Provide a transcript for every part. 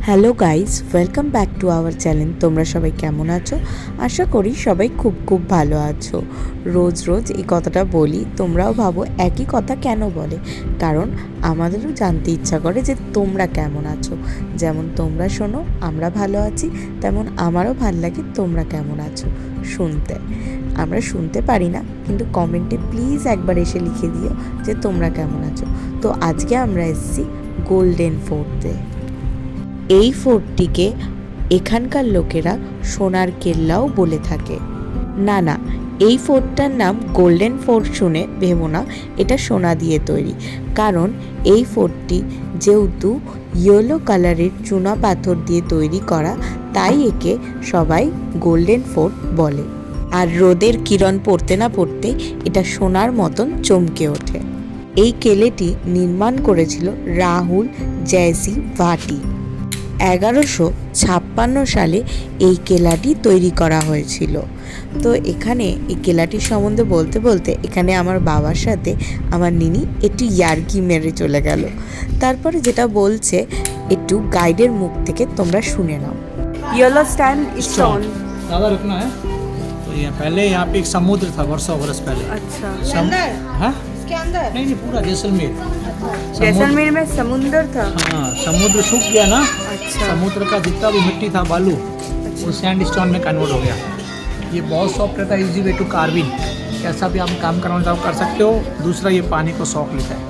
Hello guys, welcome back to our channel. তোমরা সবাই কেমন আছো? আশা করি সবাই খুব ভালো আছো। রোজ রোজ এই কথাটা বলি, তোমরাও ভাবো একই কথা কেন বলে, কারণ আমাদেরও জানতে ইচ্ছা করে যে তোমরা কেমন আছো। যেমন তোমরা শোনো আমরা ভালো আছি, তেমন আমারও ভাল লাগে তোমরা কেমন আছো শুনতে। আমরা শুনতে পারি না, কিন্তু কমেন্টে প্লিজ একবার এসে লিখে দিও যে তোমরা কেমন আছো। তো আজকে আমরা এসেছি গোল্ডেন ফোর্টে। এই ফোর্টটিকে এখানকার লোকেরা সোনার কেল্লাও বলে থাকে। না, এই ফোর্টটার নাম গোল্ডেন ফোর্ট শুনে ভেবো না এটা সোনা দিয়ে তৈরি, কারণ এই ফোর্টটি যেহেতু ইয়েলো কালারের চুনা পাথর দিয়ে তৈরি করা, তাই একে সবাই গোল্ডেন ফোর্ট বলে। আর রোদের কিরণ পড়তে না পড়তে এটা সোনার মতন চমকে ওঠে। এই কেলেটি নির্মাণ করেছিল রাহুল জয়সি ভাটি। 1156 সালে এই কেল্লাটি তৈরি করা হয়েছিল। তো এখানে এই কেল্লাটির সম্বন্ধে বলতে বলতে এখানে আমার বাবার সাথে আমার নিনি একটু ইয়ার্কি মেরে চলে গেল। তারপরে যেটা বলছে একটু গাইডের মুখ থেকে তোমরা শুনে নাও। Yellow stand stone. ज़्यादा रुकना है। तो ये पहले यहाँ पे एक समुद्र था वर्षों बरस पहले। अच्छा, हाँ इसके अंदर नहीं पूरा जैसलमेर। जैसलमेर में समुंदर था। हाँ समुद्र सूख गया ना। अच्छा, समुद्र का जितना भी मिट्टी था बालू वो सैंड स्टोन में कन्वर्ट हो गया। ये बहुत सॉफ्ट रहता है, इजी वे टू कार्विंग। कैसा भी आप काम करना चाहो कर सकते हो। दूसरा ये पानी को सोख लेता है।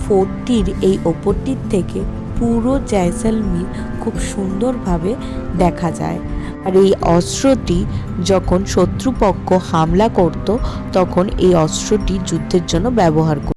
ফোর্টটির এই ওপরটির থেকে পুরো জয়সলমীর খুব সুন্দরভাবে দেখা যায়। আর এই অস্ত্রটি যখন শত্রুপক্ষ হামলা করত তখন এই অস্ত্রটি যুদ্ধের জন্য ব্যবহার করত।